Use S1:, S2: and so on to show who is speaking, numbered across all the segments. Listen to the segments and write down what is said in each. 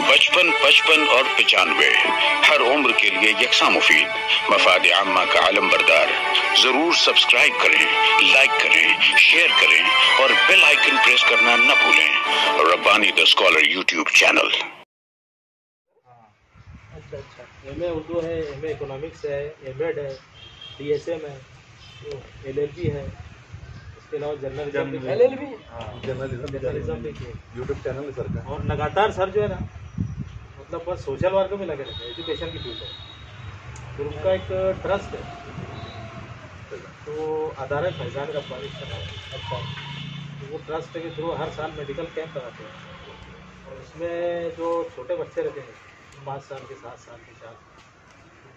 S1: 55 55 और 95 हर उम्र के लिए यकसा मुफीद, मफाद आम्मा का आलम बरदार। जरूर सब्सक्राइब करें, लाइक करें, शेयर करें और बेल आइकन प्रेस करना न भूलें। Rabbani the scholar YouTube channel.
S2: अच्छा, एमए उर्दू है, एमए इकोनॉमिक्स है, एमएड है, डीएसएम है, एलएलबी है, इसके अलावा जर्नलिज्म एलएलबी जर्नलिज्म भी किए,
S3: यूट्यूब चैनल है सर का।
S2: और लगातार सर जो है ना, मतलब बस सोशल वर्क में लगे रहते हैं, एजुकेशन की फील्ड है। फिर उनका एक ट्रस्ट है, तो अदारा फैजान रब्बानी है। अच्छा, तो वो ट्रस्ट के थ्रू हर साल मेडिकल कैंप कराते हैं, और उसमें जो छोटे बच्चे रहते हैं 5 साल के, 7 साल के, 4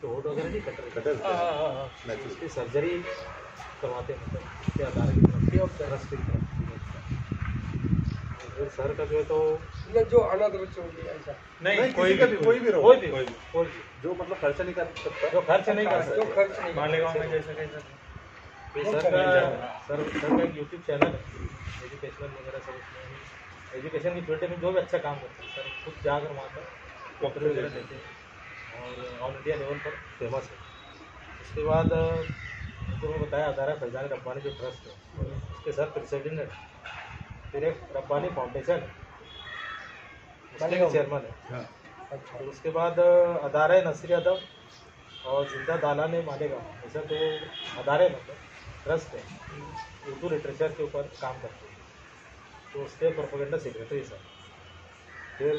S2: तो होट वगैरह नहीं कट रहे, उसकी सर्जरी करवाते हैं, मतलब उसके अदारे की तरफ से और ट्रस्ट की तरफ से। सर का जो है तो
S4: जो अनाथ बच्चे होंगे ऐसा
S3: नहीं, कोई भी रहो,
S2: कोई भी
S3: जो मतलब खर्चा नहीं कर सकता,
S2: जो खर्च नहीं कर सकता,
S4: जो खर्च नहीं
S2: मालेगांव में जैसा सर का एक यूट्यूब चैनल है, एजुकेशनल वगैरह सब। उसमें एजुकेशन की फील्ड में जो भी अच्छा काम करते हैं सर खुद जाकर वहाँ पर कॉपरेट वगैरह देते हैं, और ऑल इंडिया लेवल पर फेमस है। उसके बाद जो मैं बताया अदारा फैजान रब्बानी जो ट्रस्ट है, उसके सर प्रेसिडेंट है, फिर एक रब्बानी फाउंडेशन है, उसके चेयरमैन है। अच्छा, तो उसके बाद अदारा नसीर अदब और जिंदा दालान मालेगांव, ऐसा तो अदारे मतलब ट्रस्ट है, उर्दू लिटरेचर के ऊपर काम करते हैं, तो उसके प्रोपेगेंडा सेक्रेटरी सर। फिर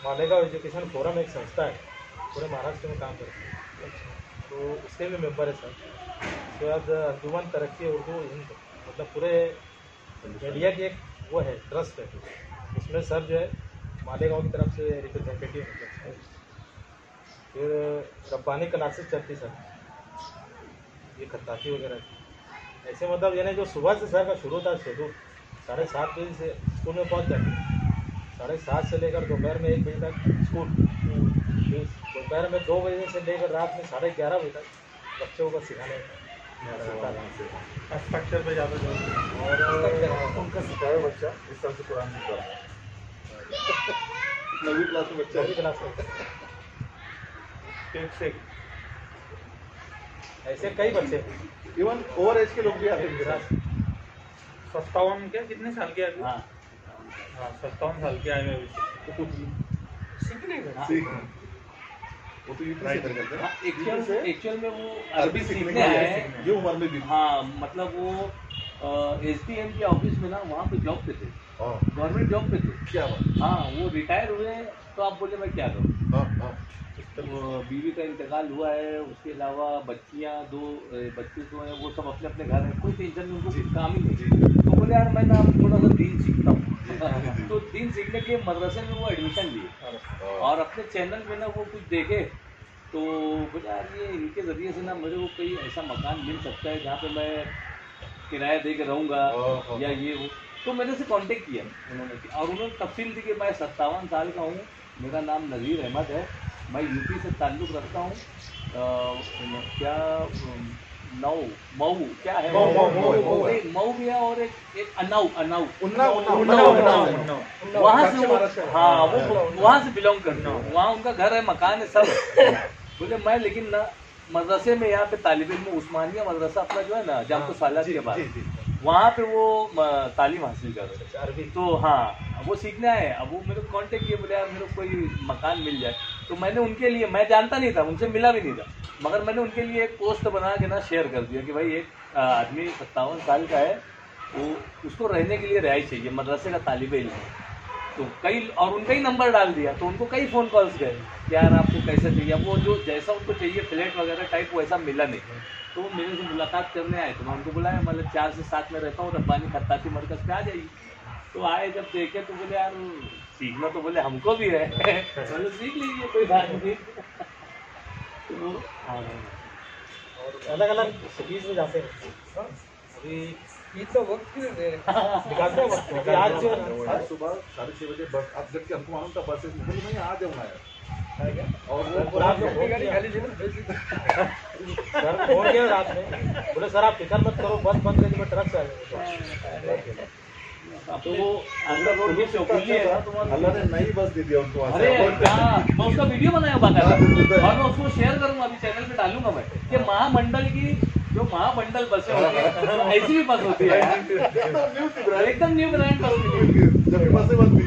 S2: मालेगांव एजुकेशन फोरम एक संस्था है, पूरे महाराष्ट्र में काम करती है, तो उसके भी मेंबर है सर। उसके बाद अंजुमन तरक्की उर्दू हिंद, मतलब पूरे मीडिया की एक वो है, ट्रस्ट है, उसमें सर जो है मालेगांव की तरफ से रिप्रेजेंटेटिव मतलब। फिर रब्बानी क्लासेस चलती सर, ये खत्ताती वगैरह ऐसे, मतलब यानी जो सुबह से सर का शुरू था शेड्यूल 7:30 बजे से स्कूल में पहुंच जाते, 7:30 से लेकर दोपहर में 1 बजे तक स्कूल, फिर दोपहर में 2 बजे से लेकर रात में 11:30 बजे तक बच्चों को सिखाने स्ट्रक्चर पे जाते हैं, और
S3: उनका सिखाया बच्चा इस तरह से कुरान सीख रहा है। 9वीं क्लास में बच्चा,
S2: 9वीं क्लास में से ऐसे कई बच्चे,
S3: इवन ओवर एज के लोग भी आते हैं।
S5: 57 के कितने साल के अभी? हाँ 57 साल के आए हुए अभी
S4: सीखने का।
S3: वो तो यूट्यूब से करते हैं।
S5: एक्चुअल में वो अरबी सीखने आए हैं,
S3: ये उम्र में भी।
S5: हाँ, मतलब वो SDM के ऑफिस में ना वहाँ पे जॉब पे थे, गवर्नमेंट जॉब पे थे।
S3: क्या बात?
S5: हाँ, वो रिटायर हुए, तो आप बोले मैं क्या करूँ। तो बीवी का इंतकाल हुआ है, उसके अलावा बच्चियाँ 2 बच्चे जो हैं वो सब अपने अपने घर हैं, कोई टेंशन नहीं, उनको कुछ काम ही नहीं। तो बोले यार मैं ना थोड़ा सा दीन सीखता हूँ। तो दीन सीखने के लिए मदरसे में वो एडमिशन लिए, और अपने चैनल में ना वो कुछ देखे, तो बोले यार ये इनके ज़रिए से ना मुझे वो कोई ऐसा मकान मिल सकता है जहाँ पे मैं किराया दे के रहूँगा या ये वो। तो मैंने से कांटेक्ट किया उन्होंने, और उन्होंने तफसील दी कि मैं 57 साल का हूँ, मेरा नाम नज़ीर अहमद है, मैं यूपी से ताल्लुक़ रखता हूँ, क्या मऊ क्या है, मऊ भी है, और एक अनाऊ वहाँ से, हाँ वो वहाँ से बिलोंग करता हूँ, वहाँ उनका घर है, मकान है, सब। बोले मैं लेकिन ना मदरसे में यहाँ पे तालिब इल्म उस्मानिया मदरसा अपना जो है ना जामतो सालात के बाद, वहाँ पे वो तालीम हासिल कर रहे थे अरबी। तो हाँ, वो सीखने आए। अब वो मेरे को कॉन्टेक्ट किए, बोले यार मेरे को कोई मकान मिल जाए। तो मैंने उनके लिए, मैं जानता नहीं था, उनसे मिला भी नहीं था, मगर मैंने उनके लिए एक पोस्ट बना के ना शेयर कर दिया कि भाई एक आदमी 57 साल का है, वो उसको रहने के लिए रिहाइश चाहिए, मदरसे का तालिब इल्म है। तो कई, और उनका ही नंबर डाल दिया, तो उनको कई फ़ोन कॉल्स गए कि यार आपको कैसे चाहिए। वो जो जैसा उनको चाहिए फ्लैट वगैरह टाइप वैसा मिला नहीं, तो वो मेरे से मुलाकात करने आए। तो मैं उनको बुलाया, मतलब 4 से 7 में रहता हूँ, रब्बानी खत्ताती मरकज़ पे आ जाइए। तो आए, जब देखे तो बोले यार सीखना तो बोले हमको भी है। बोले सीख लीजिए, कोई बात नहीं। तो
S2: और अलग अलग सिटीज़ में जाते हैं। अभी
S4: ये तो वक्त ही दे
S2: निकालते हैं वक्त। आज
S3: सुबह 6:30 बजे बस, अब जबकि हमको मालूम था बस मैं आ जाऊँगा यार, और वो
S2: रात में
S4: गाड़ी खाली थी ना,
S2: सर फोन किया रात में, बोले सर आप फिक्र मत करो, बस 15 मिनट में ट्रक से आ जाएंगे। तो वो
S5: अंदर रोड ये चौकुली है ना तुम्हारा।
S3: अल्लाह ने नई बस दे दिया उनको वहाँ
S5: अरे
S3: से।
S5: क्या मैं उसका वीडियो बनाया बाकायदा और मैं उसको शेयर करूंगा अभी चैनल पे डालूंगा मैं कि महामंडल की जो महामंडल बसें होती है ऐसी भी बस होती है एकदम न्यू ब्रांड
S3: जब बसें बंद हुई।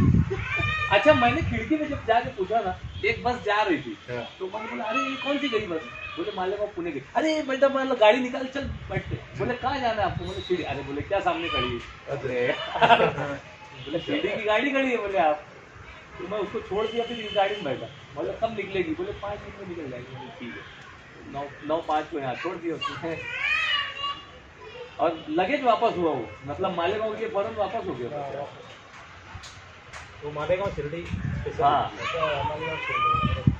S5: अच्छा मैंने खिड़की में जब जाके पूछा ना एक बस जा रही थी
S3: हाँ।
S5: तो मैंने बोला अरे ये कौन सी गई बस बोले मालेगांव पुणे गई अरे बेटा मतलब गाड़ी निकाल चल बैठते बोले कहाँ जाना है आपको बोले सीढ़ी अरे बोले क्या सामने खड़ी है अरे बोले सीढ़ी की गाड़ी खड़ी है बोले आप तो मैं उसको छोड़ दिया फिर इस गाड़ी में बैठा बोले कब निकलेगी बोले 5 मिनट में निकल जाएगी बोले ठीक है 9:05 को यहाँ छोड़ दिया उसने और लगेज वापस हुआ वो मतलब मालेगांव के फौरन वापस हो गया
S2: वो मालेगांव शिरडी स्पेशल।
S5: हाँ।
S2: मालेगांव शिरडी।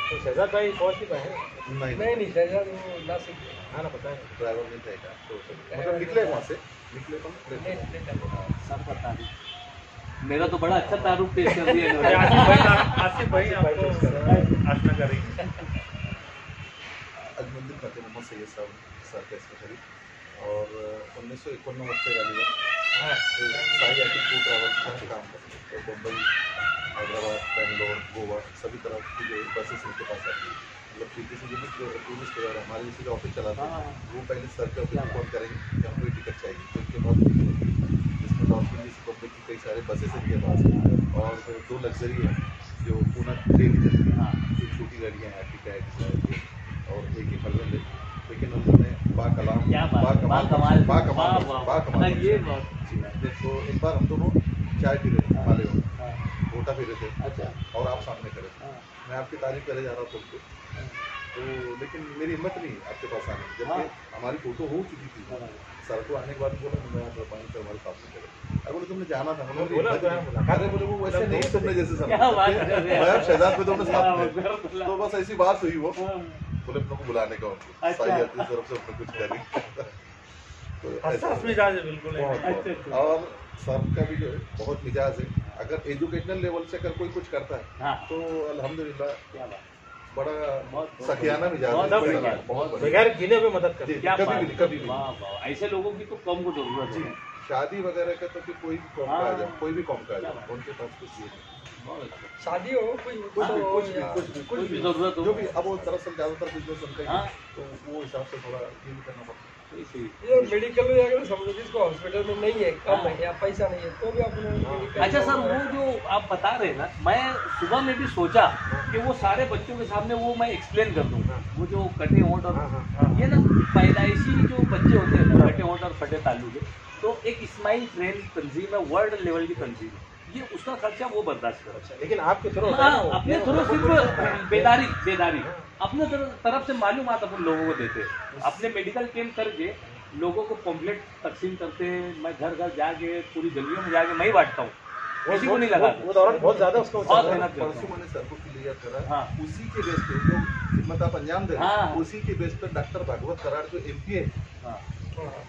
S2: तो शहजाद भाई कौन सी है?
S4: नहीं शहजाद वो नासिक
S2: हाँ ना पता है।
S3: ड्राइवर नहीं था तो मतलब निकले वहाँ से निकले तो
S5: सब पता नहीं मेरा तो बड़ा अच्छा तारुफ पेश कर दिया इन्होंने।
S2: आसिफ भाई आपको आशना करेंगे।
S3: अजमंदिर फतेह मोहम्मद सैयद साहब सरकार स्पेशली और 1991 से गाड़ी साई आर्टिक टू ट्रैवल का काम करते हैं। तो मुंबई हैदराबाद बेंगलोर गोवा सभी तरह की जो बसेस उनके पास आती है मतलब किसी भी जो टूरिस्ट वगैरह हमारे जैसे जो ऑफिस चलाते हैं वो पहले सर के ऑफिस में फोन करेंगे कि हमको टिकट चाहिए तो उसके बाद जिसमें नॉर्थ इंडिया पब्लिक की कई सारे बसेस इनके पास और 2 लग्जरी है जो पूना डेली चलती है जो छोटी गाड़ियाँ हैं टिकट और एक हलवेंड है लेकिन उन्होंने बाकलाम
S5: ये
S3: तो एक बार हम दोनों चाय पी रहे थे माले में गोटा पी रहे थे
S5: अच्छा
S3: और आप सामने खड़े थे मैं आपकी तारीफ करे जा रहा था उनको तो लेकिन मेरी हिम्मत नहीं आपके पास आने की जबकि हमारी फोटो हो चुकी थी सर को आने के बाद बोला मैं यहाँ पानी से हमारे सामने खड़े अरे बोले तुमने जाना था अरे बोले वो वैसे नहीं तुमने जैसे समझा मैं शहजाद पे तुमने साथ में तो बस ऐसी बात हुई वो बोले अपनों को बुलाने का उनको साई आती तरफ से अपने कुछ करेंगे
S2: हंस मिजाज है बिल्कुल।
S3: और सर का भी जो है बहुत मिजाज है अगर एजुकेशनल लेवल से अगर कोई कुछ करता है तो अल्हम्दुलिल्लाह बड़ा सखियाना मिजाज है बहुत
S2: बगैर गिने हुए मदद करते
S5: क्या
S3: कभी भी
S5: ऐसे लोगों की तो कम को जरूरत है
S3: शादी वगैरह का तो फिर कोई भी कॉम का आ जाए कोई भी कॉम का आ जाए उनके पास कुछ ये नहीं
S4: शादी हो
S3: कुछ भी
S5: जरूरत
S3: जो भी अब वो दरअसल ज्यादातर बिजनेस उनका ही है, तो वो हिसाब से थोड़ा ये भी करना पड़ता है
S4: ये मेडिकल में अगर समझो जिसको हॉस्पिटल में नहीं है कम है या पैसा नहीं है तो भी अपने मेडिकल
S5: अच्छा सर वो जो आप बता रहे हैं ना मैं सुबह में भी सोचा कि वो सारे बच्चों के सामने वो मैं एक्सप्लेन कर दूँ वो जो कटे होंठ और ये ना पैदाइशी जो बच्चे होते हैं ना कटे होंठ और फटे तालू के तो एक स्माइल ट्रेन तंजीम है वर्ल्ड लेवल की तंजीम है ये उसका खर्चा वो बर्दाश्त कर
S2: लेकिन आपके थ्रू
S5: अपने थ्रू सिर्फ बेदारी अपने तरफ से मालूमात अपन लोगों को देते हैं अपने मेडिकल कैंप करके लोगों को पॉम्पलेट तकसीम करते हैं मैं घर घर जाके पूरी गलियों में जाके मैं ही बांटता हूँ किसी को नहीं लगा
S2: वो दौरान बहुत ज्यादा उसको
S5: बहुत मेहनत करता
S3: परसों
S5: हूँ
S3: मैंने सर को क्लियर करा
S5: हाँ।
S3: उसी के बेस पे जो खिदमत आप अंजाम दे रहे
S5: हाँ।
S3: हैं उसी के बेस पे डॉक्टर भागवत कराड़ जो MP है
S5: हाँ।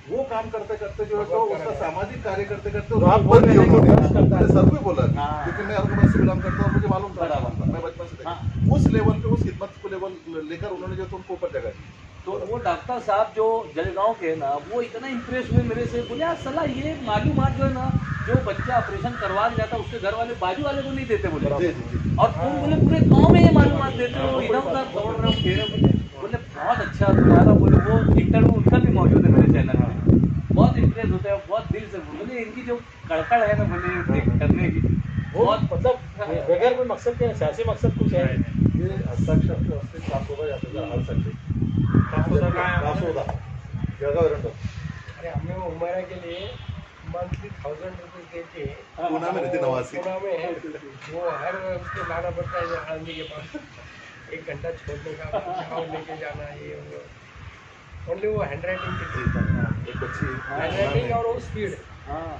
S3: वो काम करते करते जो है तो उसका सामाजिक कार्य करते करते
S2: तो आप
S3: उसको
S2: बोल रहे हैं
S3: बहुत
S2: कि
S3: योग
S2: करता है।
S3: मैंने सर को ही बोला
S5: हाँ।
S3: क्योंकि मैं अर्गुमेंट से बिलोंग करता हूँ मुझे मालूम था
S5: बराबर।
S3: मैं बचपन से
S5: हाँ।
S3: देखा उस लेवल पे उस खिदमत को लेवल लेकर उन्होंने जो उनको ऊपर जगह दी
S5: तो वो डॉक्टर साहब जो जलगांव के ना वो इतना इम्प्रेस हुए मेरे से बोले यार सलाह ये मालूमात जो है ना जो बच्चा ऑपरेशन करवा जाता है उसके घर वाले बाजू वाले को नहीं देते बोले
S3: जी जी जी
S5: और तुम बोले पूरे गांव में ये मालूमात देते हो इधर उधर दौड़ रहे हो खेल रहे हो बोले बहुत अच्छा तुम्हारा बोले वो इंटरव्यू उनका भी मौजूद है मेरे चैनल में बहुत इम्प्रेस होते हैं बहुत दिल से बोले इनकी जो कड़कड़ है ना बोले करने की
S2: वो
S5: बहुत
S2: मतलब बगैर कोई मकसद के सियासी मकसद कुछ है
S3: ये हस्ताक्षर के वास्ते काम होगा या फिर हर सकते
S4: अरे हमें वो उमरा के लिए मंथली 1000 रुपये दे के
S3: पूना में रहते नवासी
S4: पुणे में है वो हर उसको लाना पड़ता है आदमी के पास 1 घंटा छोड़ने का और लेके जाना ये वो ओनली वो हैंड राइटिंग की
S3: एक बच्ची
S4: हैंड राइटिंग और वो स्पीड
S5: हाँ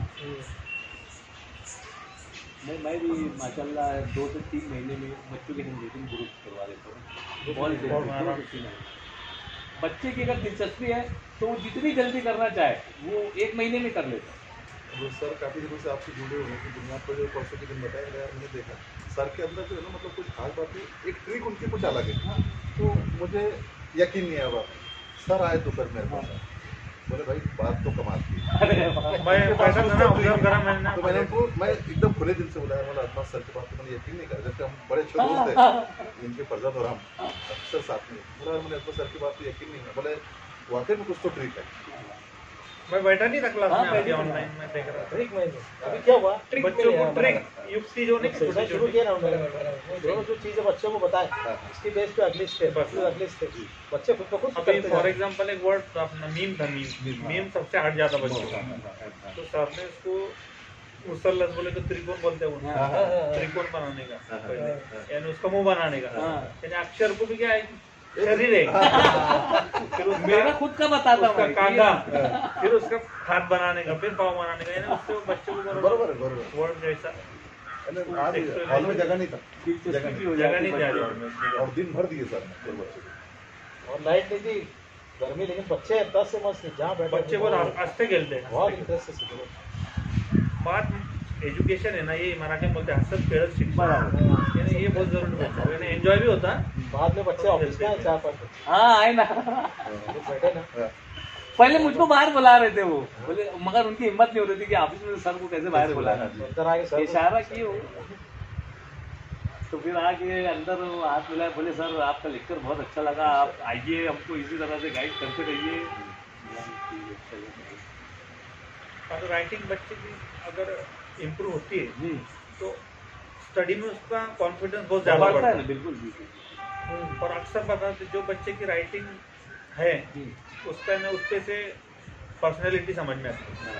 S5: मैं भी माशाल्लाह 2 से 3 महीने में बच्चों के हैंड राइटिंग ग्रुप करवा देता हूँ बहुत जल्दी बच्चे की अगर दिलचस्पी है तो वो जितनी जल्दी करना चाहे वो 1 महीने में कर लेता है
S3: वो सर काफ़ी दिनों से आपसे जुड़े हुए हैं कि बुनियाद पर जो परसों के दिन बताया गया मैंने देखा सर के अंदर जो है ना मतलब कुछ खास बात नहीं एक ट्रिक उनकी कुछ अलग है तो मुझे यकीन नहीं आया सर आए दोपहर मेरे पास बोले भाई बात तो कमाल की।
S2: मैं पैसा ना ऑब्जर्व करा मैंने,
S3: तो मैंने उनको मैं एकदम खुले दिल से बुलाया, बोला अदनान सर की बात तो मैंने यकीन नहीं करा, जबकि हम बड़े अच्छे दोस्त थे इनके फरजाद और हम अक्सर साथ में। बोला मैंने अदनान सर की बात तो यकीन नहीं है, बोले वाकई में कुछ तो ट्रिक है।
S2: मैं बैठा नहीं था क्लास में, अभी ऑनलाइन में देख रहा था। ट्रिक में अभी क्या हुआ, बच्चों को ट्रिक युक्ति जो नहीं छोटे शुरू किया ना उन्होंने, जो चीजें बच्चों को बताए इसकी बेस पे अगली स्टेप बच्चे खुद को खुद। अभी फॉर एग्जांपल एक वर्ड अपना मीम था, मीम सबसे हट जाता बच्चों का, तो सर ने उसको मुसल्लस बोले तो त्रिकोण बोलते हैं, त्रिकोण बनाने का, यानी उसका मुंह बनाने का, यानी अक्षर को भी क्या है शरीर है, फिर
S5: मेरा खुद का बताता
S2: उसका कांधा, फिर उसका हाथ बनाने का, फिर पाँव बनाने का, यानी उससे बच्चों को
S3: बरोबर
S2: वर्ड जैसा
S3: हॉल में जगह नहीं था,
S2: जगह नहीं थी,
S3: और दिन भर दिए सर ने बच्चे को।
S2: और लाइट नहीं थी, गर्मी, लेकिन बच्चे 10 से मस्त जहाँ बैठे बच्चे बहुत हंसते खेलते हैं, बहुत इंटरेस्ट से सीखे। बात एजुकेशन है ना, ये मराठी में बोलते हैं हंसत खेलत शिक्षा, यानी ये बहुत जरूरी है, यानी एंजॉय भी होता है। बाद में बच्चे ऑफिस में 4-5
S5: हाँ आए ना,
S2: बैठे ना,
S5: पहले मुझको बाहर बुला रहे थे वो, बोले मगर उनकी हिम्मत नहीं हो रही थी कि ऑफिस में सर को कैसे बाहर बुलाना, इशारा किए हो। तो फिर आके अंदर हाथ मिलाए, बोले सर आपका लेक्चर बहुत अच्छा लगा, आप आइए, हमको इसी तरह से गाइड करते रहिए।
S2: और राइटिंग बच्चे की अगर इम्प्रूव होती है तो स्टडी में उसका कॉन्फिडेंस बहुत ज़्यादा बढ़ता है।
S5: बिल्कुल बिल्कुल।
S2: और अक्सर बताते जो बच्चे की राइटिंग है उसका ना उसपे से पर्सनैलिटी समझ में आती है।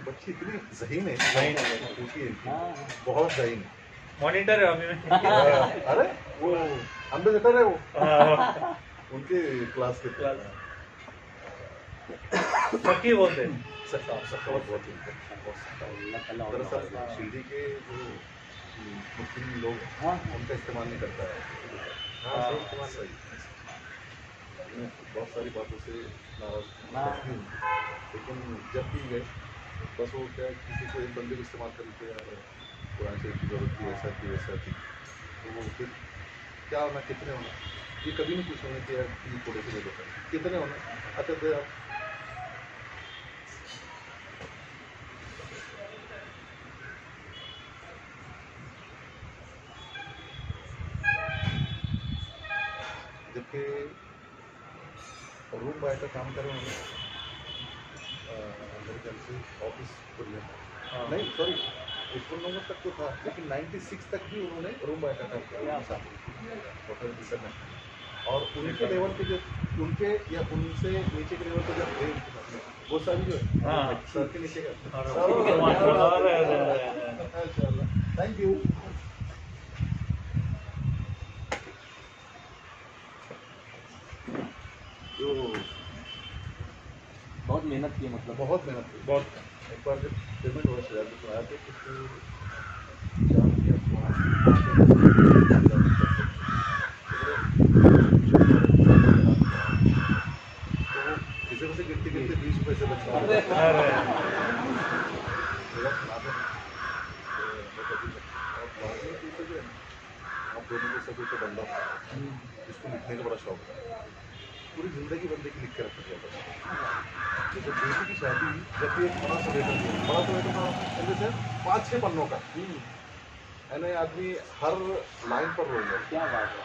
S3: बच्ची इतनी ज़हीन है, बहुत ज़हीन है।
S2: मॉनिटर है अभी में।
S3: अरे वो एम्बेसडर है वो उनके क्लास के
S2: सखी बोलते
S3: सखावत बहुत दरअसल शिरडी के जो मुस्लिम लोग हैं उनका इस्तेमाल नहीं करता है, सही बहुत सारी बातों से नाराज, लेकिन जब भी गए बस वो क्या किसी को एक बंदे को इस्तेमाल करके कुरान शरीफ की जरूरत थी, ऐसा थी वैसा थी, तो वो फिर क्या होना, कितने होना, ये कभी नहीं पूछेंगे कि यार ये थोड़े से ले लो कितने होना, अच्छा दे आप। जबकि रूम बाय का काम करें उन्होंने मेरे ख्याल से ऑफिस नहीं सॉरी 19 नंबर तक तो था, लेकिन 96 तक भी उन्होंने रूम बाय का काम किया होटल मिशन में। और उनके लेवल पे जो उनके या उनसे नीचे के लेवल पे जो थे वो सभी जो है सर के नीचे का। Thank you. जो
S5: बहुत मेहनत की, मतलब
S3: बहुत मेहनत की, बहुत। एक बार जब पेमेंट हो रहा तो आया तो कुछ जान किया किसी से गिरते गिरते 20 रुपये से बचा आप दोनों को सभी को बंदा इसको लिखने का बड़ा शौक है, पूरी जिंदगी बंदे की लिख के रखा जाता है। जैसे बेटी की शादी जब भी एक बड़ा सा लेटर था 5-6 पन्नों का है ना, आदमी हर लाइन पर रो गया।
S5: क्या बात है।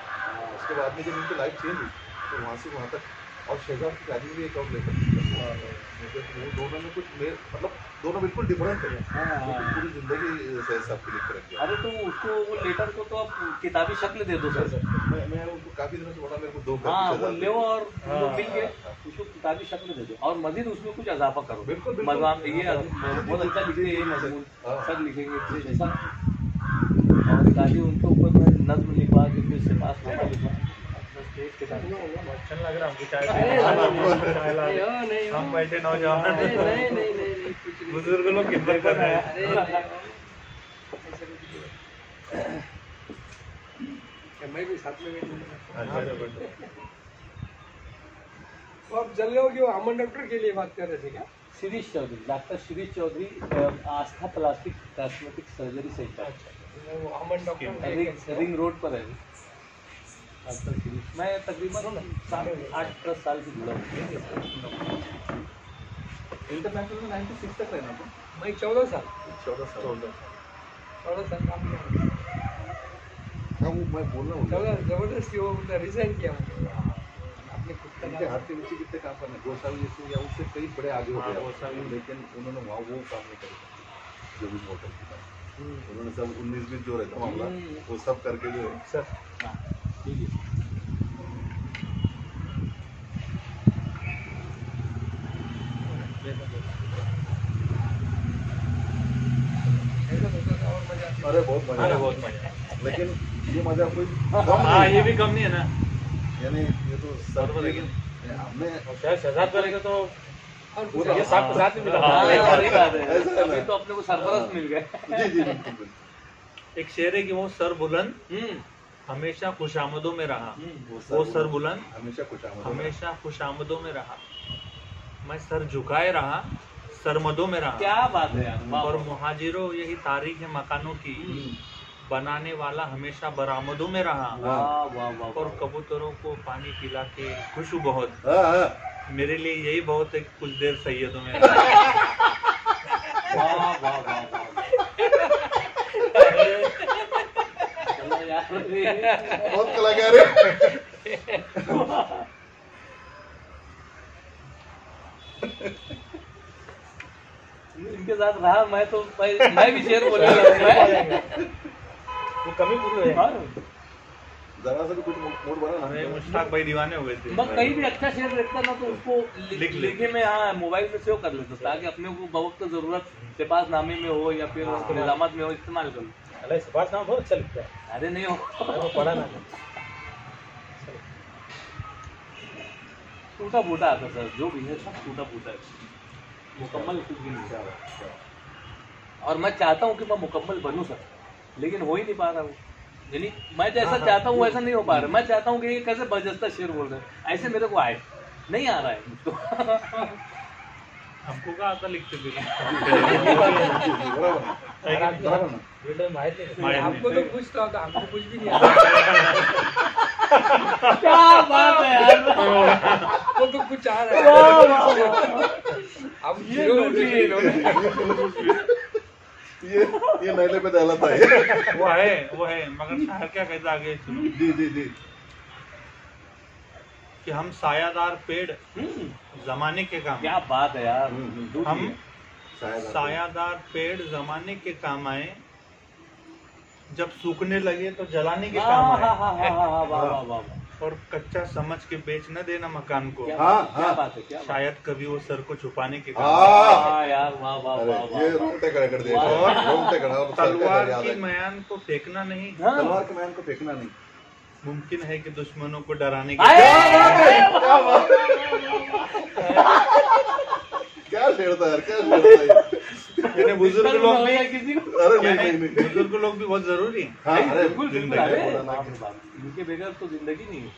S3: उसके बाद में जब उनकी लाइफ चेंज हुई तो वहाँ से वहाँ तक, और शहजाद की शादी भी एक और लेकर वो दोनों में कुछ मतलब दोनों बिल्कुल डिफरेंट है, लेकिन पूरी जिंदगी सही साहब की लिख कर रखी है।
S5: अरे तो उसको वो लेटर को तो आप किताबी शक्ल दे दो सर।
S3: मैं उनको काफ़ी दिनों से बोला मेरे को 2
S5: हाँ वो ले और वो मिल गए, उसको किताबी शक्ल दे दो और मजीद उसमें कुछ इजाफा करो।
S3: बिल्कुल
S5: मज़ाक ये बहुत अच्छा लिखते हैं, ये मजमून सब लिखेंगे कुछ ऐसा, और ताकि उनके ऊपर मैं नज्म लिखवा के फिर से पास नामा लिखवा
S2: अच्छा लग रहा है। हम बैठे नौजवान बुजुर्ग लोग कितने कर रहे हैं।
S4: मैं भी साथ में
S2: अच्छा
S4: तो आप जल गए कि वो अमन डॉक्टर के लिए बात कर रहे थे क्या?
S5: शिरीष चौधरी, डॉक्टर शिरीष चौधरी, आस्था प्लास्टिक कॉस्मेटिक सर्जरी सेंटर,
S4: वो अमन डॉक्टर
S5: रिंग रोड पर है। मैं तकरीबन 8-10 साल से जुड़ा हूँ।
S3: इंटरनेशनल में 96 तक रहना था।
S4: मैं 14 साल
S3: 14 साल
S4: काम किया।
S3: हाँ, वो मैं बोल रहा हूँ
S4: जबरदस्ती वो रिजाइन किया आपने खुद
S3: उनके हाथ के नीचे कितने काम करने, गोसावी जैसे या उससे कई बड़े आगे हो
S2: हाँ,
S3: गए,
S2: गोसावी।
S3: लेकिन उन्होंने वहाँ वो काम नहीं करेगा जो भी मोटर की बात। उन्होंने सब 19-20 जो रहता मामला वो सब करके जो है
S2: सर
S5: ठीक है।
S4: ऐसा होता था और मजा आता
S3: अरे बहुत मजा
S2: अरे
S3: आया।
S2: बहुत मजा आया।
S3: लेकिन ये मजा कोई कम
S2: हाँ
S3: नहीं
S2: ये भी कम नहीं है ना।
S3: यानी ये तो सब,
S2: बराबर है।
S3: लेकिन हमने
S2: और शायद शहजाद करेगा तो
S4: और
S3: वो
S4: कुछ
S3: तो
S2: ये साथ साथ में मिला।
S5: हाँ, सही बात है।
S3: ऐसा है ना।
S5: अभी तो अपने को सरपरस्त मिल गए।
S3: जी जी बिल्कुल बिल्कुल।
S2: एक शेर है कि वो सर बुलंद हमेशा खुशामदों में रहा। वो सर बुलंद
S3: हमेशा कुछ
S2: हमेशा खुशामदों में रहा। मैं सर झुकाए रहा सरमदों में रहा।
S5: क्या बात है यार, वाह,
S2: और
S5: वाह।
S2: मुहाजिरों यही तारीख है मकानों की, बनाने वाला हमेशा बरामदों में रहा।
S5: वाह वाह वाह
S2: और कबूतरों को पानी पिला के खुशबू बहुत,
S3: हाँ हाँ
S2: मेरे लिए यही बहुत है कि कुछ देर सैयदों में रहा।
S5: वाह वाह वाह वाह। चलो यार,
S3: बहुत कलाकार है।
S5: इनके साथ रहा मैं तो मैं भी शेर बोलने लगा।
S2: वो कमी पूरी है।
S3: जरा सा भी कुछ मूड बना
S2: अरे
S3: ना
S2: मुश्ताक भाई दीवाने हो गए थे।
S5: मैं कहीं भी अच्छा शेर देखता ना तो उसको
S2: लिख ले।
S5: लिखे में, हाँ, मोबाइल में सेव कर लेता ताकि अपने को बवक्त जरूरत सिपास नामे में हो या फिर
S2: हाँ।
S5: निजामत में हो, इस्तेमाल करो।
S2: अरे सुभाष नाम बहुत अच्छा लिखता है।
S5: अरे नहीं हो,
S2: अरे वो पढ़ा ना।
S5: टूटा फूटा आता सर, जो भी है सब टूटा फूटा है, मुकम्मल कुछ भी नहीं है। और मैं चाहता हूँ कि मैं मुकम्मल बनूं सर, लेकिन हो ही नहीं पा रहा हूँ। यानी मैं जैसा चाहता हूँ वैसा नहीं हो पा रहा। मैं चाहता हूँ कि ये कैसे बजस्ता शेर बोल रहे हैं, ऐसे मेरे को आए, नहीं आ रहा है मुझको।
S2: हमको क्या आता लिखते थे।
S3: बराबर ना।
S2: वीडियो में माहित नहीं।
S4: नहीं, आपको तो कुछ तो आता, हमको कुछ भी नहीं आता।
S5: क्या बात है यार,
S4: आपको तो कुछ आ रहा
S5: वाह,
S4: है।
S5: वाह, वाह।
S4: अब
S5: ये
S4: जीरो
S5: लूट लिए
S4: इन्होंने।
S3: ये नैले पे डाला था ये।
S2: वो है मगर शायर क्या कहता आगे सुनो
S3: जी जी जी।
S2: कि हम सायादार पेड़ जमाने के काम
S5: क्या बात है यार,
S2: हम
S3: शायद
S2: सायादार पेड़ जमाने के काम आए, जब सूखने लगे तो जलाने के काम आए, और कच्चा समझ के बेच न देना मकान को,
S5: क्या बात है, क्या बात है।
S2: शायद कभी वो सर को छुपाने के काम
S3: हाँ
S5: यार, वाह वाह
S3: अरे
S5: वाह
S3: ये
S5: वाह।
S3: रोंगटे खड़े कर दिए,
S5: वाह।
S3: रोंगटे खड़ा और सर का
S2: तलवार
S3: याद
S2: की
S3: है।
S2: मयान को फेंकना नहीं,
S5: हाँ।
S3: तलवार के मैन को फेंकना नहीं।
S2: मुमकिन है कि दुश्मनों को डराने
S5: आए,
S2: के
S3: क्या शेर था यार, क्या शेर था ये।
S2: यानी बुजुर्ग लोग भी
S5: किसी को,
S3: अरे नहीं
S2: यानी
S3: नहीं नहीं।
S2: बुजुर्ग लोग भी बहुत जरूरी हैं।
S3: हाँ अरे
S5: बिल्कुल बिल्कुल।
S3: जिंदगी
S5: अरे
S3: बोला ना
S5: बाप रे बाप, इनके बगैर तो जिंदगी नहीं है।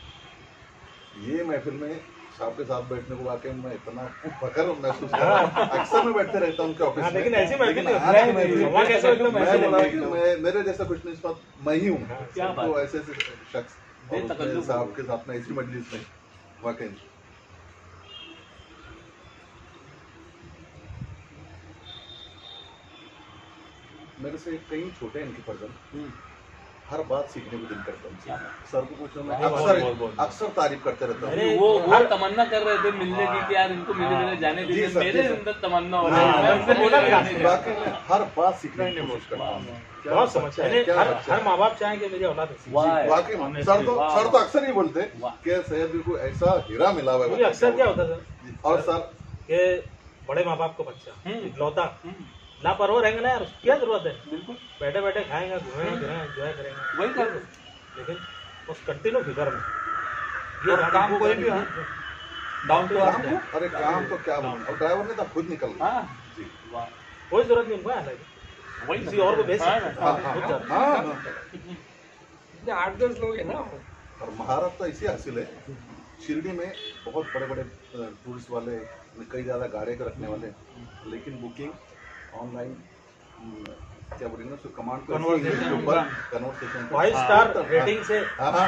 S3: कि ये महफिल में साहब के साथ बैठने को वाकई मैं इतना फखर महसूस कर रहा हूँ। अक्सर मैं बैठते रहता हूँ उनके ऑफिस
S2: हाँ,
S3: में।
S2: लेकिन ऐसी महफिल
S3: लेकिन
S2: नहीं
S3: आज
S2: होती।
S3: की महफिल में
S2: वहाँ कैसे एकदम
S3: मैं
S2: ऐसे
S3: बोला
S2: नहीं
S3: कि
S2: होती।
S3: मेरे जैसा खुशनसीब मैं ही हूँ।
S5: क्या बात
S3: तो
S5: है।
S3: ऐसे शख्स और उसने
S5: बेतकल्लुफ
S3: साहब के साथ में इसी मजलिस में वाकई मेरे से कई छोटे हैं इनके पर्सन, हर बात सीखने को दिल करता
S5: क्या
S3: हूँ। सर को पूछना मैं
S2: बहुत।
S3: अक्सर तारीफ करते रहता हूँ।
S2: अरे
S5: वो तमन्ना कर रहे थे मिलने की कि यार इनको मिले मिले जाने
S3: जी
S5: दीजिए,
S3: सर,
S5: मेरे
S3: जी सर।
S5: अंदर तमन्ना हो रही
S3: हाँ,
S5: है, मैं उनसे
S2: बोला
S5: मिलने
S2: था।
S5: नहीं जा
S3: वाकई में हर बात सीखने की कोशिश करता
S5: वाह,
S3: हूँ।
S5: वाह।
S3: क्या
S2: बहुत
S3: बच्चा
S2: समझता
S3: है,
S2: है।
S3: क्या
S2: हर
S3: बच्चा है।
S2: माँ बाप चाहें कि मेरी औलाद अच्छी हो।
S5: वाह।
S3: वाकई में
S2: Honestly,
S3: सर
S5: वाह,
S3: तो अक्सर ही बोलते
S5: वाह।
S3: कि सैयद भी को ऐसा हीरा मिला हुआ है।
S2: क्योंकि अक्सर क्या होता है सर
S3: और सर
S2: कि बड़े माँ बाप को बच्चा इकलौता
S5: हम्म,
S2: लापरवाह रहेंगे ना यार, उसकी क्या जरूरत है।
S5: बिल्कुल
S2: बैठे बैठे खाएंगे, घूमेंगे फिरेंगे, एंजॉय करेंगे,
S5: वही कर रहे।
S2: लेकिन उस कंटिन्यू फिगर में
S5: और काम कोई भी हो, डाउन टू
S3: काम
S5: अर्थ
S3: तो अरे काम तो क्या बोलूं, और ड्राइवर ने तो खुद निकल गया।
S5: हाँ
S3: जी
S5: वाह,
S2: कोई जरूरत नहीं उनको आने की।
S5: वही
S2: किसी और को भेज
S5: हाँ,
S2: सकते
S5: हाँ,
S2: हैं।
S3: हाँ
S2: खुद
S3: हाँ
S2: जाते हैं।
S3: हाँ हाँ।
S4: इतने 8-10 लोग हैं ना।
S3: और महारत तो इसी हासिल है, शिरडी में बहुत बड़े बड़े टूरिस्ट वाले, कई ज़्यादा गाड़ियाँ के रखने वाले, लेकिन बुकिंग ऑनलाइन क्या बोलेंगे ना, कमांड
S2: Conversation
S3: के ऊपर कन्वर्सेशन
S2: 5 स्टार रेटिंग से
S3: हाँ हाँ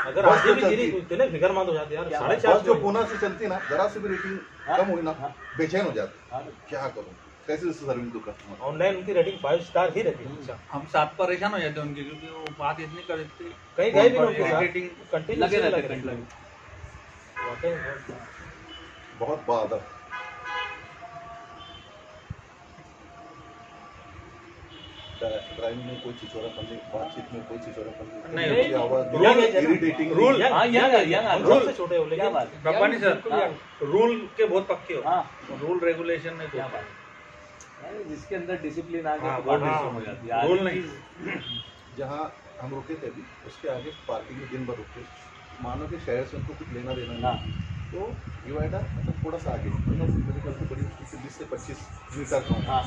S2: अगर
S3: बस
S2: आगे
S3: जो
S2: भी
S3: चलती
S2: गिरी तो ना फिकर मंद हो जाती है यार,
S5: क्या
S2: 4.5
S3: बस जो पूना से चलती ना, जरा से भी रेटिंग कम हुई ना, बेचैन हो जाती।
S5: हाँ।
S3: क्या करूं, कैसे सर्विस दूं कस्टमर।
S2: ऑनलाइन उनकी रेटिंग 5 स्टार ही रहती है हमेशा।
S6: हम साथ परेशान हो जाते हैं उनके, क्योंकि वो बात इतनी कर देते
S2: कहीं गए भी नहीं उनके साथ,
S6: रेटिंग
S2: कंटिन्यू
S5: लगे रहते
S2: लगे
S5: कंटिन्यू।
S2: वाकई में बहुत-
S3: बहुत बादब। ड्राइविंग में कोई छिछोरापन नहीं, बातचीत में कोई छिछोरापन
S6: नहीं,
S3: नहीं, आवाज
S2: young age है ना।
S3: इरिटेटिंग
S6: रूल-
S2: young-
S5: हाँ, young है, young
S2: हम
S5: है।
S2: सबसे छोटे हो
S5: क्या
S2: लेकिन
S5: बात है?
S6: भगवानी सर,
S4: बिल्कुल young।
S6: रूल के बहुत पक्के हो,
S5: हाँ
S6: रूल रेगुलेशन में
S5: क्या
S6: तो
S5: बात है? अरे जिसके अंदर डिसिप्लिन आ गया
S6: हाँ,
S5: तो बहुत
S2: हाँ,
S5: डिसिप्लिन हो जाती है।
S6: रूल
S5: आगे
S6: नहीं।
S5: चीज़-
S3: जहाँ हम रुके थे अभी, उसके आगे पार्किंग में दिन भर रुके, मानो कि शहर से उनको कुछ लेना देना
S5: हाँ।
S3: नहीं, तो डिवाइडर मतलब थोड़ा सा आगे, मतलब मेरे ख्याल से बड़ी मुश्किल से 20 से 25 मीटर का होगा।
S5: हाँ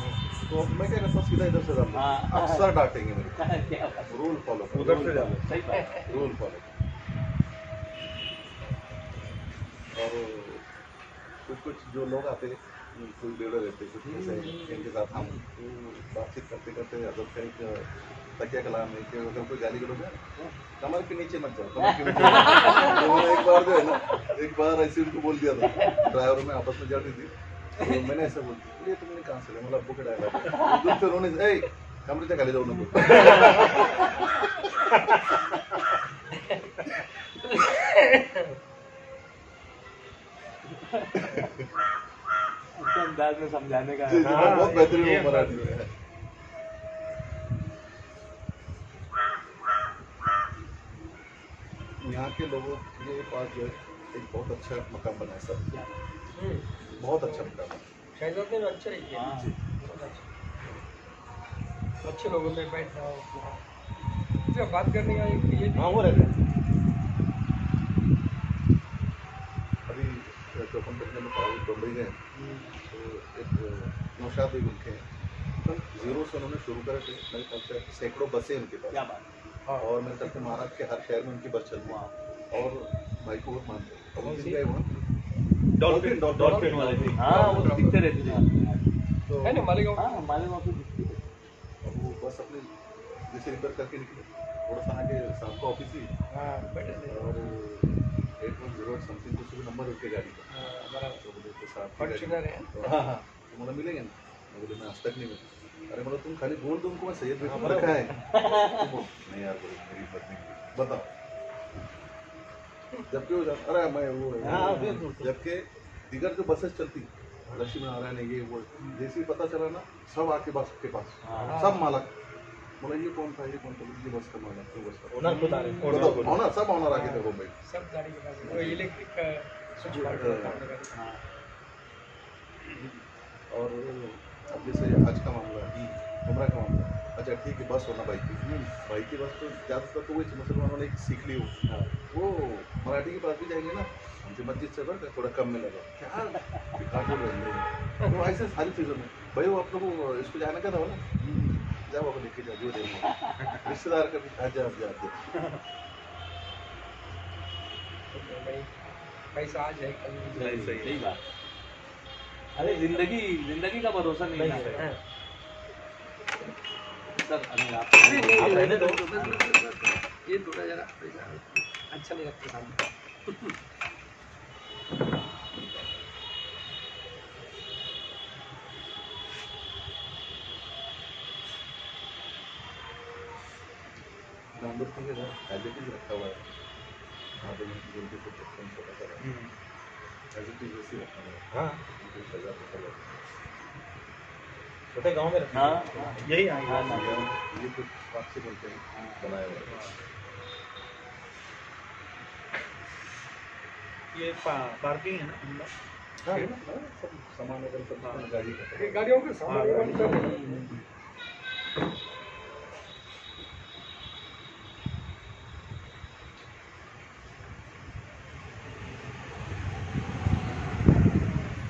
S3: तो मैं क्या करता हूँ, सीधा इधर से जाऊँगा,
S5: हाँ।
S3: अक्सर डांटेंगे मेरे को।
S5: क्या बात है?
S3: रूल फॉलो करो,
S6: उधर
S3: रूल
S6: से जाओ।
S3: follow
S5: सही बात है।
S3: करो, रूल फॉलो करो। और कुछ जो लोग आते, कोई बेड़े रहते, कुछ ऐसे इनके साथ हम तो बातचीत करते करते हजरत का एक तकिया कलाम है कि अगर कोई गाली गलौज है ना, कमर के नीचे मत जाओ, कमर के नीचे मत जाओ। तो एक बार जो है ना, एक बार ऐसे उनको बोल दिया था, ड्राइवर में आपस में जा रही थी, तो मैंने ऐसे बोल दिया, ये तुमने कहाँ से लिया, मतलब अब्बू के डायलॉग, दूर से रोने से, कमरे से खाली जाओ उनको।
S5: उसके अंदाज में समझाने का
S3: जी, जी,
S6: हाँ,
S3: बहुत बेहतरीन
S6: ये
S3: वो मराठी में है। यहाँ के लोगों के पास जो है एक बहुत अच्छा मकाम बना है सर, बहुत अच्छा मकाम है।
S4: शायद में अच्छा ही किया।
S5: हाँ।
S4: बहुत अच्छा। अच्छे लोगों में बैठना हो, इससे बात करने का एक ये
S2: हाँ वो रहते हैं।
S3: अभी चौपन तक में बम्बई गए, तो एक नौशाद भी उनके हैं, तो जीरो से उन्होंने शुरू करे थे, मेरे ख्याल से सैकड़ों बसें उनके पास,
S5: क्या बात है?
S3: और मेरे ख्याल से महाराष्ट्र के हर शहर में उनकी बस चलती है, और भाई को बहुत मानते हैं। और उस दिन गए वहाँ
S6: डॉल्फिन
S2: डॉल्फिन वाले भी।
S5: हाँ वो तो दिखते रहते थे।
S3: तो
S4: है ना मालेगांव।
S5: हाँ मालेगांव पे दिखते थे।
S3: अब वो बस अपने जैसे रिपेयर करके निकले, थोड़ा सा आगे शाम को ऑफिस ही,
S4: हाँ बैठे थे।
S3: और 8108 समथिंग कुछ भी नंबर उनके गाड़ी का,
S4: हाँ, हमारा
S3: तो बोले तो साहब की गाड़ी।
S4: फॉर्च्यूनर है।
S3: तो हाँ हाँ, तो बोला मिलेंगे ना, मैं बोले मैं आज तक नहीं मिला। अरे बोला तुम खाली बोल दो उनको, मैं सैयद बेगम
S2: हाँ,
S3: रखा है। तो वो, नहीं यार बोले मेरी हिम्मत नहीं, बताओ। जबकि वो अरे मैं वो
S2: हाँ, बिल्कुल।
S3: जबकि दीगर जो बसेस चलती, लक्ष्मी नारायण है, ये वो, जैसे ही पता चला ना, सब आके बस के पास,
S5: हाँ।
S3: सब मालक बोला ये कौन था, ये कौन था, ये बस का मालक, वो बस का
S2: ओनर खुद आ रहे हैं।
S3: मतलब ऑनर, सब ऑनर आके थे मुंबई।
S4: सब गाड़ी के पास वो इलेक्ट्रिक स्विच
S3: हाँ।
S5: हाँ।
S3: और अब जैसे हज का मामला है, उम्रा का मामला है, अच्छा ठीक है बस होना बाइक की, बाइक की बस तो ज़्यादातर तो वही मुसलमानों ने सीख ली हो, वो मराठी के पास भी जाएंगे ना, हमसे मस्जिद से बढ़कर थोड़ा कम में लगा, क्या दिखा बोल रहे हैं, तो ऐसे सारी चीज़ों में भाई वो आप लोग इसको जाने का था ना, जाओ आप लेके जाओ, जो देंगे रिश्तेदार का भी आज आप जाते।
S4: भाई पैसा आ जाए कल
S6: सही सही
S5: सही बात। अरे जिंदगी का भरोसा नहीं है
S4: हाँ।
S5: सर। अगर आप
S2: आप रहने दो।
S4: ये थोड़ा जरा पैसा अच्छा नहीं लगता सामने।
S3: नाम के घर एज रखा हुआ है, वहाँ पे उनके कुछ छोटा सा एज वैसे रखा हुआ है,
S2: हाँ
S3: उनके सजा रखा हुआ है।
S2: छोटे गांव में रहते
S5: हाँ
S2: हैं।
S5: हाँ।
S6: यही आएगा।
S5: हाँ, हाँ।
S3: ये कुछ आपसे बोलते हैं बनाया हुआ है।
S6: ये पार्किंग है ना इनका?
S3: हाँ, सब सामान वगैरह सब गाड़ी का
S4: ये गाड़ियों के सामान
S6: हाँ,
S4: वगैरह सब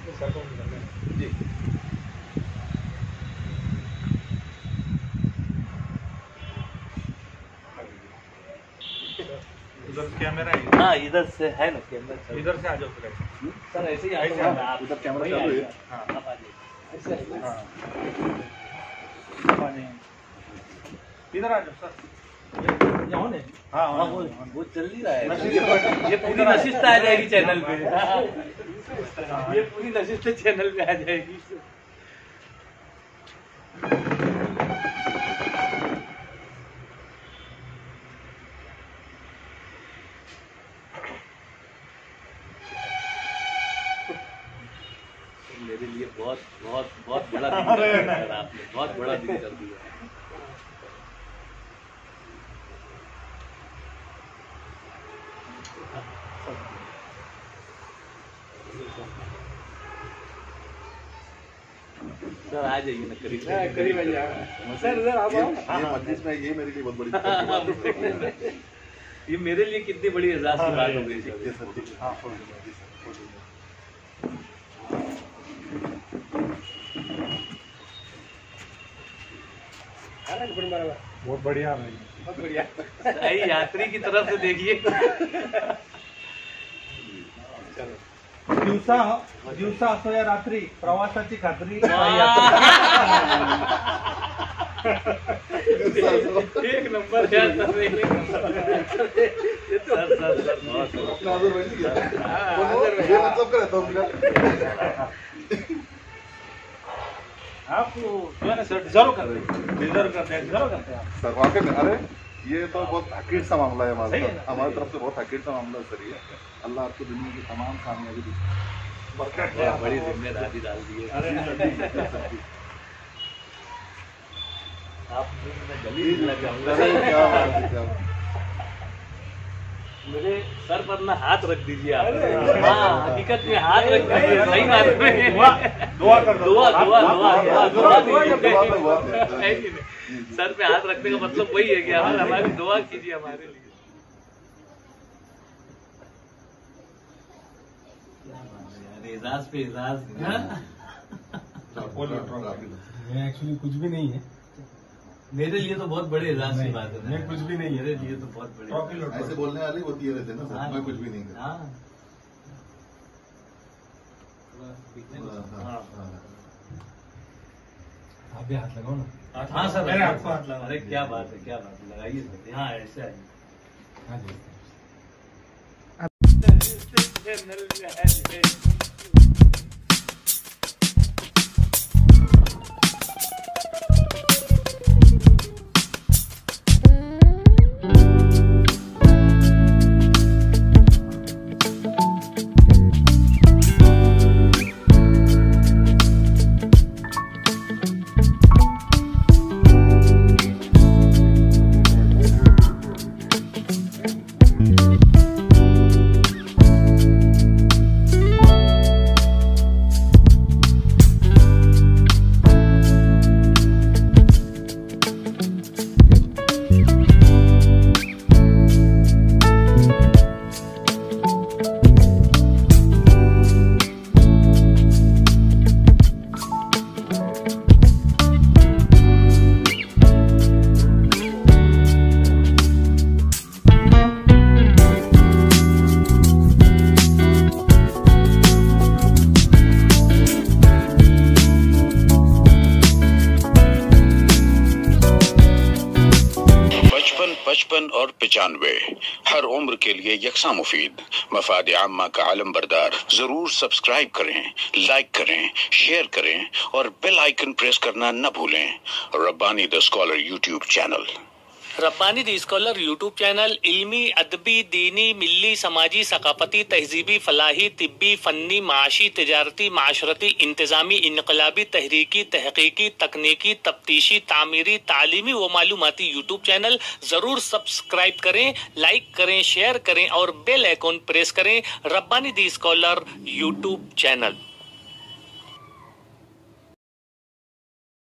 S2: ये सड़कों की लंबाई है।
S3: जी
S6: उधर कैमरा है,
S5: हाँ इधर से है ना कैमरा चल।
S6: इधर से आ जाओ फिर ऐसे।
S5: सर ऐसे ही
S6: ऐसे
S5: आते हैं।
S6: आना,
S5: आप
S3: उधर कैमरा
S5: वहीं
S3: चालू है।
S5: आइए। हाँ आप आ जाइए। ऐसे आइए।
S6: हाँ। अब आ जाएंगे। इधर आ जाओ सर।
S5: हाँ वो चल नहीं रहा है। ये पूरी नशिस्त आ जाएगी चैनल पे। ये पूरी नशिस्त चैनल पे आ जाएगी। मेरे लिए बहुत बहुत बहुत बड़ा दिन कर दिया आपने, बहुत बड़ा दिन कर दिया। सर आ जाइए ना, करीब
S4: करीब आ जाओ सर, इधर आप आओ।
S3: ये मजलिस में ये मेरे लिए बहुत बड़ी बात है।
S5: ये मेरे लिए कितनी बड़ी एजाज की बात हो गई सर।
S2: बहुत बढ़िया भाई,
S4: बहुत बढ़िया।
S5: सही यात्री की तरफ से देखिए।
S2: दिवसा असो या रात्री प्रवासाची खात्री।
S5: एक नंबर है सर, एक नंबर। सर
S3: ये मतलब क्या रहता है?
S2: आप जो है ना सर डिजर्व कर रहे हैं, डिजर्व करते हैं
S3: सर वाकई में, अरे ये तो बहुत हकीर सा मामला है
S2: सही है ना?
S3: हमारी तरफ से बहुत हकीर सा मामला है सर ये। अल्लाह आपको दुनिया की तमाम कामयाबी दी।
S5: बड़ी जिम्मेदारी डाल दी है आप। गली लग जाऊंगा
S3: क्या बात है, क्या बात है।
S5: मेरे सर पर ना हाथ रख दीजिए आप। हाँ हकीकत में हाथ रख दीजिए, सही बात में।
S2: दुआ कर दो,
S5: दुआ दुआ दुआ दुआ
S3: दुआ
S5: सर पे हाथ रखने का मतलब वही है कि हमारी दुआ कीजिए हमारे लिए। एजाज पे एजाज।
S2: मैं एक्चुअली कुछ भी नहीं है,
S5: मेरे लिए तो बहुत बड़े एजाज की बात है।
S2: मैं कुछ भी नहीं है,
S5: मेरे लिए तो बहुत बड़े।
S3: ऐसे बोलने वाले होती है रहते ना सर, मैं कुछ भी नहीं करता।
S5: हाँ
S2: आप भी हाथ लगाओ ना।
S5: हाँ सर,
S2: मैंने आपको हाथ लगा।
S5: अरे क्या बात है, क्या बात है, लगाइए सर। हाँ ऐसे है।
S2: हाँ जी।
S1: पचपन और 95 हर उम्र के लिए यकसा मुफीद, मफाद आम्मा का आलम बरदार। जरूर सब्सक्राइब करें, लाइक करें, शेयर करें और बेल आइकन प्रेस करना न भूलें। Rabbani the scholar YouTube channel.
S5: Rabbani the scholar YouTube channel इल्मी, अदबी, दीनी, मिल्ली, समाजी, सकाफती, तहजीबी, फलाही, तिब्बी, फन्नी, माशी, तिजारती, माशरती, इंतजामी, इनकलाबी, तहरीकी, तहकीकी, तकनीकी, तफ्तीशी, तामीरी, तालीमी व मालूमाती यूट्यूब चैनल। जरूर सब्सक्राइब करें, लाइक करें, शेयर करें और बेल आइकॉन प्रेस करें। Rabbani the scholar YouTube channel.